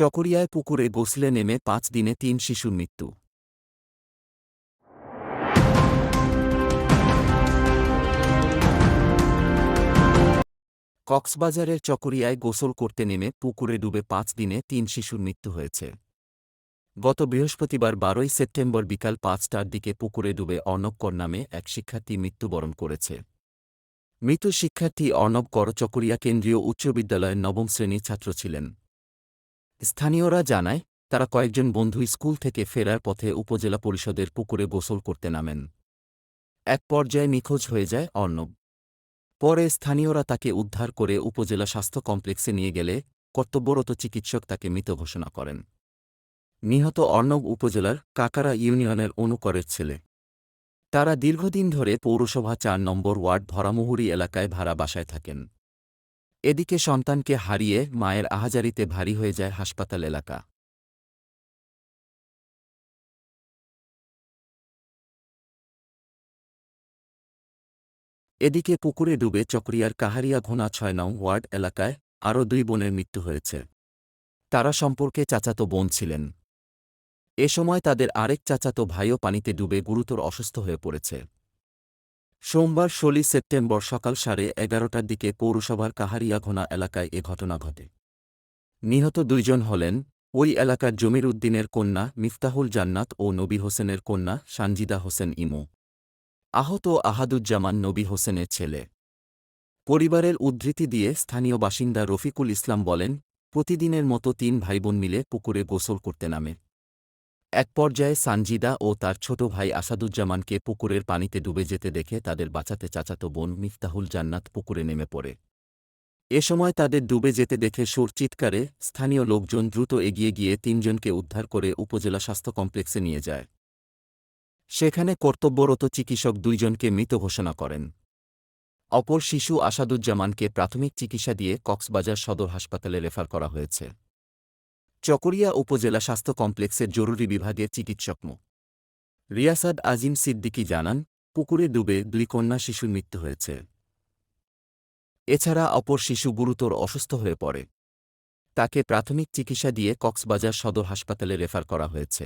চকরিয়ায় পুকুরে গোসলে নেমে ৫ দিনে ৩ শিশুর মৃত্যু। কক্সবাজারের চকরিয়ায় গোসল করতে নেমে পুকুরে ডুবে ৫ দিনে ৩ শিশুর মৃত্যু হয়েছে। গত বৃহস্পতিবার ১২ সেপ্টেম্বর বিকাল ৫টার দিকে পুকুরে ডুবে অর্ণব কর নামে এক শিক্ষার্থী মৃত্যুবরণ করেছে। মৃত শিক্ষার্থী অর্ণব কর চকরিয়া কেন্দ্রীয় উচ্চ বিদ্যালয়ের নবম শ্রেণীর ছাত্র ছিলেন। স্থানীয়রা জানায়, তারা কয়েকজন বন্ধু স্কুল থেকে ফেরার পথে উপজেলা পরিষদের পুকুরে গোসল করতে নামেন। এক পর্যায়ে নিখোঁজ হয়ে যায় অর্ণব। পরে স্থানীয়রা তাকে উদ্ধার করে উপজেলা স্বাস্থ্য কমপ্লেক্সে নিয়ে গেলে কর্তব্যরত চিকিৎসক তাকে মৃত ঘোষণা করেন। নিহত অর্ণব উপজেলার কাকারা ইউনিয়নের অনুকরের ছেলে। তারা দীর্ঘদিন ধরে পৌরসভা ৪ নম্বর ওয়ার্ড ভরামুহুরী এলাকায় ভাড়া বাসায় থাকেন। এদিকে সন্তানকে হারিয়ে মায়ের আহাজারিতে ভারী হয়ে যায় হাসপাতাল এলাকা। এদিকে পুকুরে ডুবে চকরিয়ার কাহারিয়া ঘোনা ৬ নং ওয়ার্ড এলাকায় আরও ২ বোনের মৃত্যু হয়েছে। তারা সম্পর্কে চাচাতো বোন ছিলেন। এ সময় তাদের আরেক চাচাতো ভাইও পানিতে ডুবে গুরুতর অসুস্থ হয়ে পড়েছে। সোমবার ১৬ সেপ্টেম্বর সকাল ১১:৩০টার দিকে পৌরসভার কাহারিয়া ঘোনা এলাকায় এ ঘটনা ঘটে। নিহত ২ জন হলেন ওই এলাকার জমির উদ্দিনের কন্যা মিফতাহুল জান্নাত ও নবী হোসেনের কন্যা সানজিদা হোসেন ইমু। আহত আহাদুজ্জামান নবী হোসেনের ছেলে। পরিবারের উদ্ধৃতি দিয়ে স্থানীয় বাসিন্দা রফিকুল ইসলাম বলেন, প্রতিদিনের মতো ৩ ভাইবোন মিলে পুকুরে গোসল করতে নামে। এক পর্যায়ে সানজিদা ও তার ছোট ভাই আসাদুজ্জামানকে পুকুরের পানিতে ডুবে যেতে দেখে তাদের বাঁচাতে চাচাতো বোন মিফতাহুল জান্নাত পুকুরে নেমে পড়ে। এ সময় তাদের ডুবে যেতে দেখে সুর চিৎকারে স্থানীয় লোকজন দ্রুত এগিয়ে গিয়ে ৩ জনকে উদ্ধার করে উপজেলা স্বাস্থ্য কমপ্লেক্সে নিয়ে যায়। সেখানে কর্তব্যরত চিকিৎসক ২ জনকে মৃত ঘোষণা করেন। অপর শিশু আসাদুজ্জামানকে প্রাথমিক চিকিৎসা দিয়ে কক্সবাজার সদর হাসপাতালে রেফার করা হয়েছে। চকরিয়া উপজেলা স্বাস্থ্য কমপ্লেক্সের জরুরি বিভাগের চিকিৎসক মো. রিয়াসাদ আজিম সিদ্দিকী জানান, পুকুরে ডুবে ২ কন্যা শিশুর মৃত্যু হয়েছে। এছাড়া অপর শিশু গুরুতর অসুস্থ হয়ে পড়ে। তাকে প্রাথমিক চিকিৎসা দিয়ে কক্সবাজার সদর হাসপাতালে রেফার করা হয়েছে।